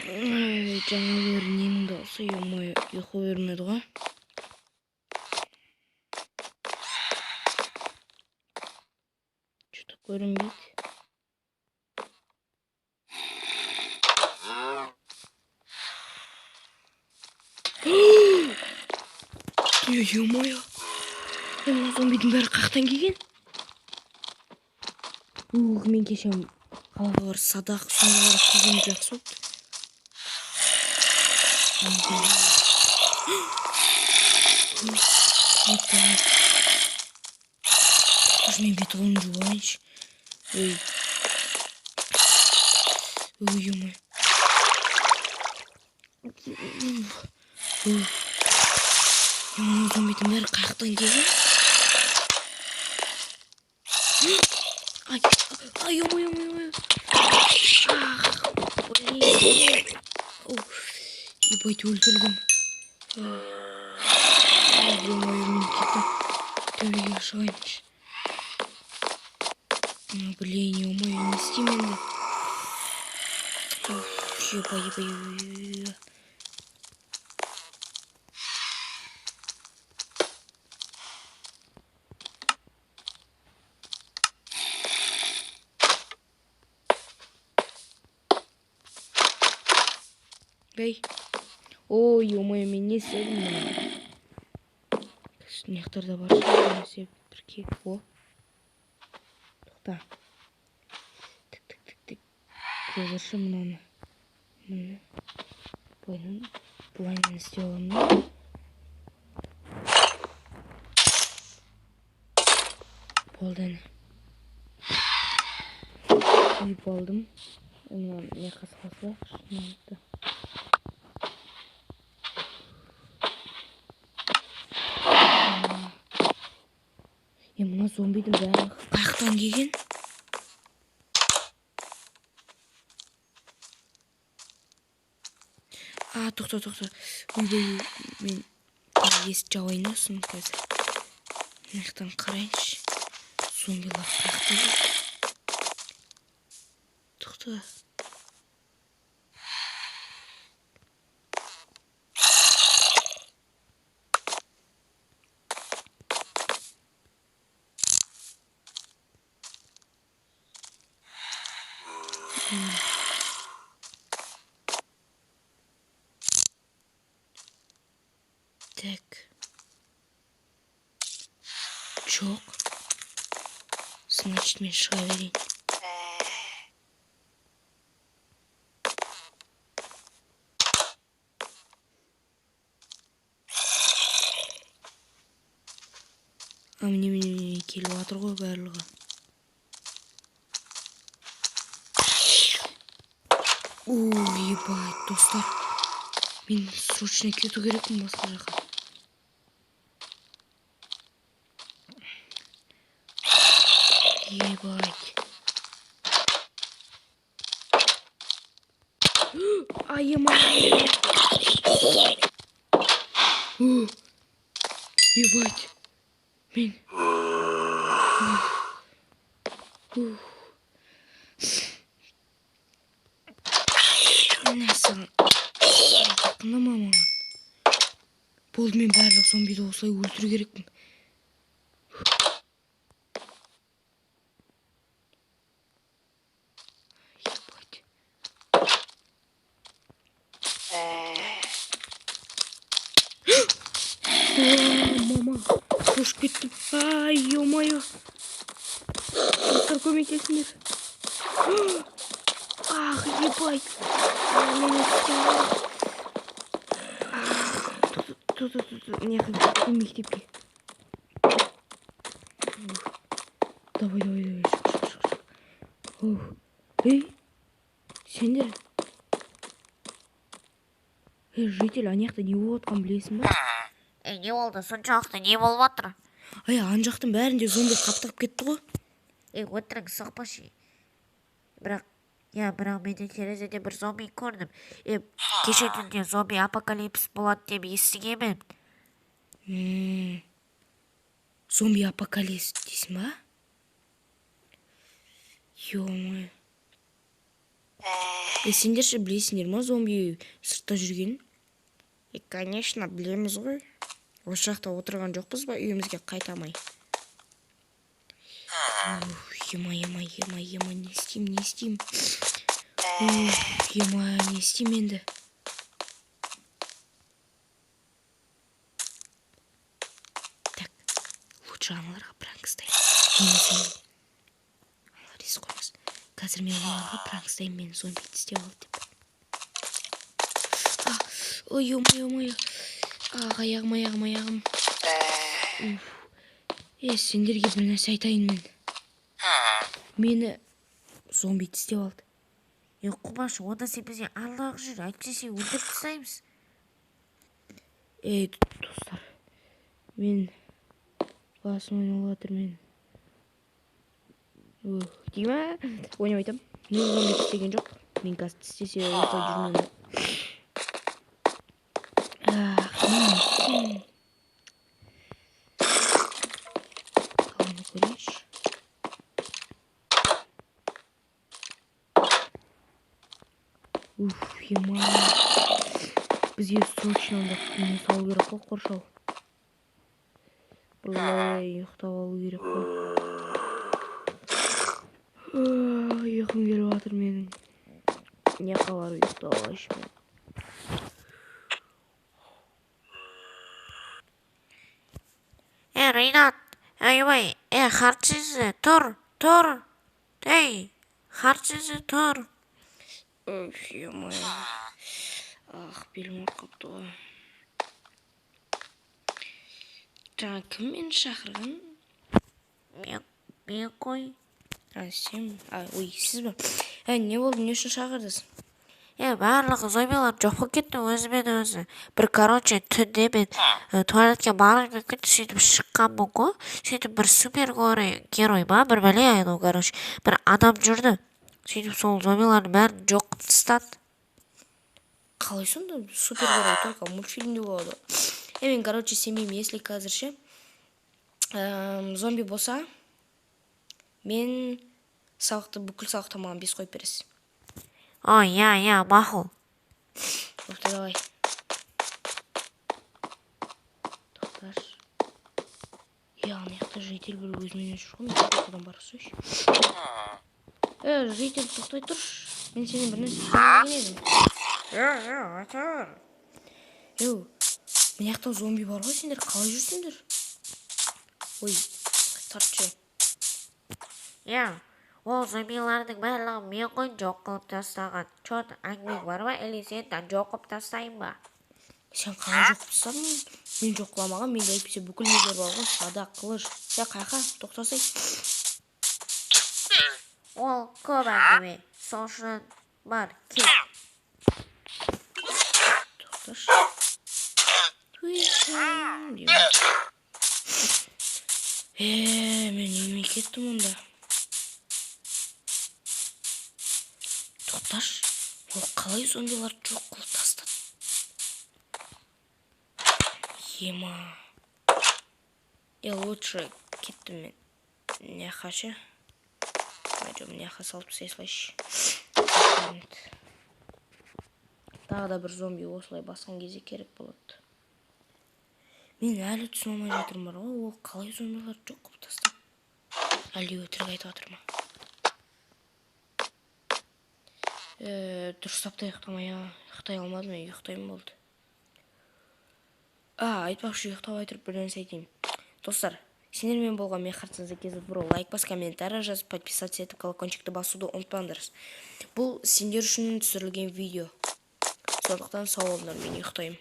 жаңа бір ненің дауысы, ой, ұйқы бермеді ғой. Что-то көрінбейді. Ой, мына зомбидің бәрі қақтан келген? Мен кешем қалаға бар садақ соңғылар қызым жақсы болды. Мен бет қолымды жуып алайыншы. Ой-ой-ой. Мына зомбидің бәрі қақтан келген? Ой-ой-ой. Блин. Ебать, өлтірдім. Ой-ой-ой, мен кеттім. Төбеге шығайыншы. Блин, ой-ой, не істеймін енді. Ебай. Ой-ой, мен не істедім мұны? Нектарда бар шығар, бірке. Тоқта. Тік. Көзірші мұнаны. Бұлайын істей оламын. Болданы. Үйіп алдым. Не қасқасы. Мына зомбидің бәрі қақтан келген? Тоқта. Ойбай, мен есік жауайын өсін қазір. Мынаяқтан қарайыншы. Зомбилар қақтан келген. Тоқта. Так. Жоқ. Значит, мен шыға берейін. Міне келіп жатыр ғой барлығы. Ебать, достар. Мен срочно кету керекпін басқа жаққа. Ебать. Ебать. Мен. Нәсің. Жақынама маған. Болды, мен барлық зомбиді осылай өлтіру керекпін. Мама, қошып кеттім. Ё-моё. Достар, көмектесіңдер. Ебать. Нехай мектепке. Давай. Эй, сендер. Житель, анаяқта не болып жатқанын білесің ба? Не болды? Соншалықты не болып жатыр? Ана жақтың бәрінде зомби қаптап кетті ғой. Отырыңыз, соқпашы. Бірақ мен терезеде бір зомби көрдім. Кеше түнде зомби апокалипс болады деп естігенмін. Зомби апокалипс дейсің ба? Ё-моё. Сендер ше білесіңдер ма зомби сыртта жүргенін? Конечно, білеміз ғой. Осы жақта отырған жоқпыз ба үйімізге қайтамай? Ема, не істеймін? Ема, не істеймін енді? Так, лучше аналарға пранк істеймін. Рис қоймас. Қазір мен оларға пранк істеймін, мені зомби істеп алды деп. Ой, аяғым. Сендерге бір нәрсе айтайын мен. Мені зомби істеп алды. Құмаш, онда сен бізге арлық жүр, әйтсе сен өлтіріп тастаймыз. Достар, мен басым ойнап жатыр мен. Дейма, ойнап айтам. Мен зомби істеген жоқ. Мен қазір істесе осылай жүрмеймін. Қаланы көрейінші. Ема. Бізге срочно не салу керек қой қоршау. Бұлай ұйықтап алу керек қой. Ұйқым келіп жатыр менің. Не қалар ұйықтап алайыншы мен. Ринат, ойбай, Харчизі, тұр. Ей, Харчизі, тұр. Ема. Белім ауырып қалыпты ғой. Жаңа кім мені шақырған? Мен қой. Сен? Ой, сіз бе? Не болды, не үшін шақырдыз? Барлығы зомбилар жоқ болып кетті өзімен өзі. Короче, түнде мен туалетке барғым келді, сөйтіп шыққанмын ғой. Сөйтіп бір супер герой ма, бір бәле айналу, короче. Бір адам жүрді. Сөйтіп сол зомбилардың бәрін жоқ қылып тастады. Қалай сонда супер герой только мультфильмде болады? Мен, короче, сенбеймін, если қазір ше зомби болса, мен бүкіл сабақты маған 5 қойып бересіз. Ой, мақұл. Тоқта, давай. Тоқтар. Аяқта житель бір өзімен жүр ғой, мен тоқтадан барып сөйші. Житель, тоқтай тұрш. Мен сені бір нәрсе сөйлеген едім. Мен аяқта зомби бар ғой, сендер қалай жүрсіңдер? Ой, тартшы. Ол зомбилардың барлығы мен ғой жоқ қылып тастаған. Чот әңгіме бар ма, әлі сен жоқ қылып тастайын ба? Сен қалай жоқ қылсаң? Мен жоқ қыламаған, менде әйтпесе бүкіл нелер бар ғой, садақ, қылыш. Қайқа, тоқтасай. Ол көп әңгіме, сол үшін бар, кет. Тоқташ. Мен неме кеттім онда. Тоқташ, ол қалай зомбилар жоқ қылып тастады? Ема. Лучше кеттім мен. Неха ше? Пойдем, неха салып сейслайшы. Тағы да бір зомби осылай басқан кезде керек болады. Мен әлі түсіне алмай жатырмын бар ғой, ол қалай зомбилар жоқ қылып тастады? Әлі өтірік айтып жатыр ма? Дұрыстап та ұйықтай алмадым, ұйықтаймын болды. Айтпақшы ұйықтап айтырып бір нәрсе айтайын. Достар, сендермен болған мен Харчизі кезіп бұру лайк бас, комментарий жазып, подписаться етіп, колокольчикті басуды ұмытпаңдарыз. Бұл сендер үшін түсірілген видео. Сондықтан сау болыңдар, мен ұйықтаймын.